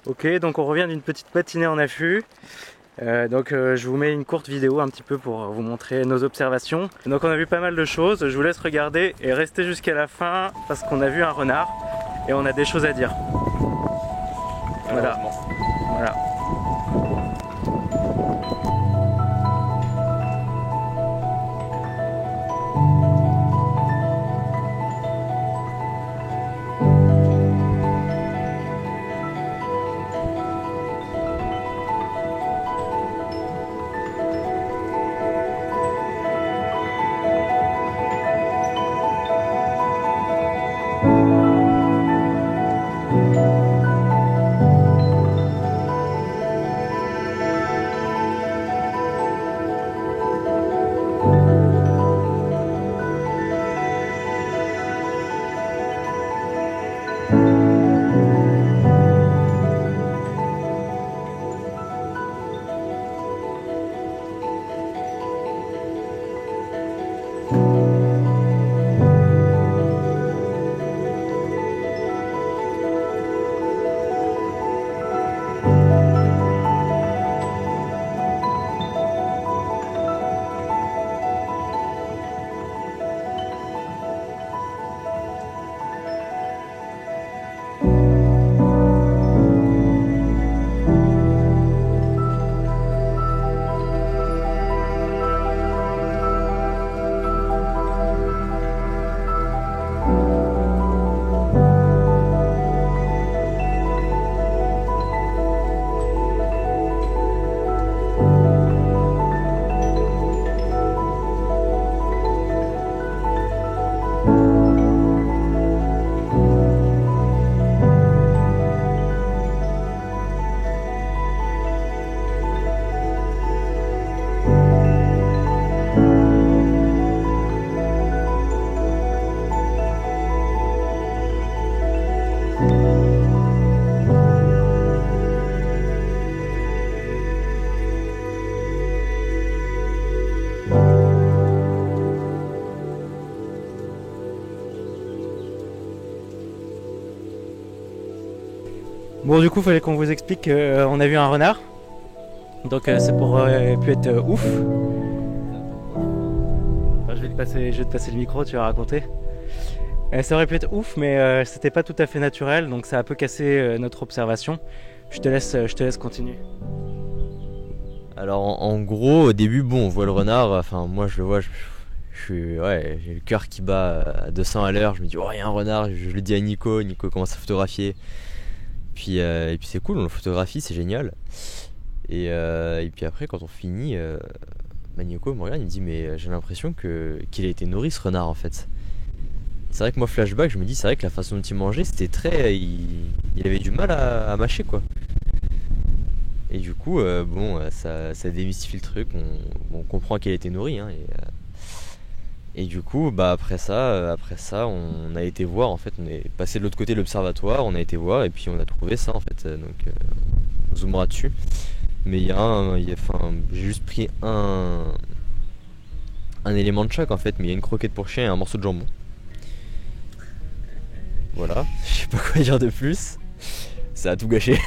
Ok, donc on revient d'une petite matinée en affût. Je vous mets une courte vidéo un petit peu pour vous montrer nos observations. Donc on a vu pas mal de choses, je vous laisse regarder et rester jusqu'à la fin parce qu'on a vu un renard et on a des choses à dire. Voilà. Voilà. Bon, du coup, il fallait qu'on vous explique qu'on a vu un renard. Donc c'est pour pu être ouf. Enfin, je vais te passer le micro, tu vas raconter. Ça aurait pu être ouf, mais c'était pas tout à fait naturel, donc ça a un peu cassé notre observation. Je te laisse continuer. Alors en gros, au début, bon, on voit le renard. Enfin, moi je le vois, ouais, j'ai le cœur qui bat à 200 à l'heure. Je me dis, oh, il y a un renard. Je le dis à Nico. Nico commence à photographier. Et puis c'est cool, on le photographie, c'est génial. Et puis après, quand on finit, Nico me regarde, il me dit, mais j'ai l'impression qu'il a été nourri ce renard en fait. C'est vrai que moi, flashback, je me dis, c'est vrai que la façon dont il mangeait, c'était très. Il avait du mal à mâcher quoi. Et du coup, ça démystifie le truc, on comprend qu'il a été nourri. Hein, et du coup, après ça, on a été voir, en fait, on est passé de l'autre côté de l'observatoire, on a été voir, et puis on a trouvé ça, en fait, on zoomera dessus. Mais j'ai juste pris un élément de choc, en fait, mais il y a une croquette pour chien et un morceau de jambon. Voilà, je sais pas quoi dire de plus, ça a tout gâché.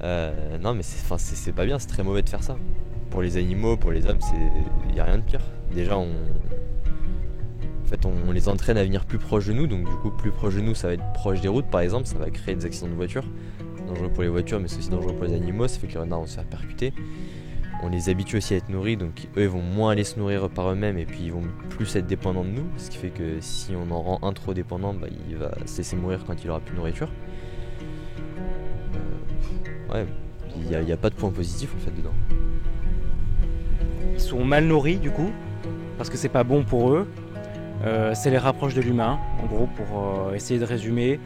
Non, mais c'est pas bien, c'est très mauvais de faire ça. Pour les animaux, pour les hommes, il n'y a rien de pire. Déjà, on les entraîne à venir plus proche de nous, donc du coup, plus proche de nous, ça va être proche des routes par exemple, ça va créer des accidents de voiture. Dangereux pour les voitures, mais c'est aussi dangereux pour les animaux, ça fait que les renards vont se faire percuter. On les habitue aussi à être nourris, donc eux ils vont moins aller se nourrir par eux-mêmes et puis ils vont plus être dépendants de nous, ce qui fait que si on en rend un trop dépendant, il va se laisser mourir quand il aura plus de nourriture. Ouais, il n'y a pas de point positif en fait dedans. Ils sont mal nourris du coup, parce que c'est pas bon pour eux. Ça les rapproche de l'humain, en gros, pour essayer de résumer.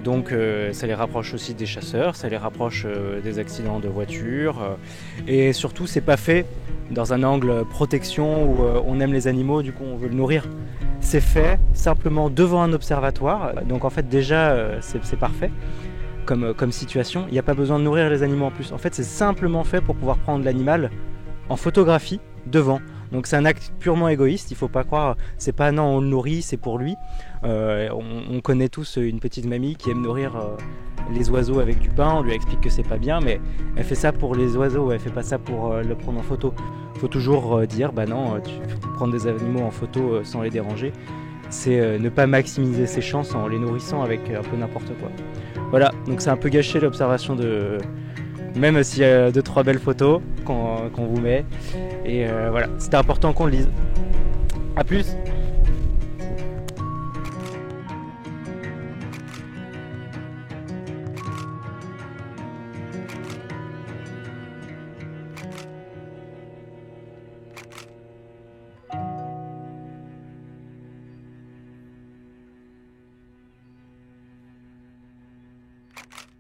Donc ça les rapproche aussi des chasseurs, ça les rapproche des accidents de voiture. Et surtout, c'est pas fait dans un angle protection où on aime les animaux, du coup on veut le nourrir. C'est fait simplement devant un observatoire, donc en fait déjà c'est parfait comme situation. Il n'y a pas besoin de nourrir les animaux en plus. En fait, c'est simplement fait pour pouvoir prendre l'animal en photographie devant. Donc c'est un acte purement égoïste, il faut pas croire, c'est pas non on le nourrit, c'est pour lui. On connaît tous une petite mamie qui aime nourrir les oiseaux avec du pain, on lui explique que c'est pas bien, mais elle fait ça pour les oiseaux, elle fait pas ça pour le prendre en photo. Faut toujours dire bah non, tu faut prendre des animaux en photo sans les déranger. C'est ne pas maximiser ses chances en les nourrissant avec un peu n'importe quoi. Voilà, donc c'est un peu gâché l'observation de... Même s'il y a 2-3 belles photos qu'on vous met. Et voilà, c'était important qu'on le lise. A plus.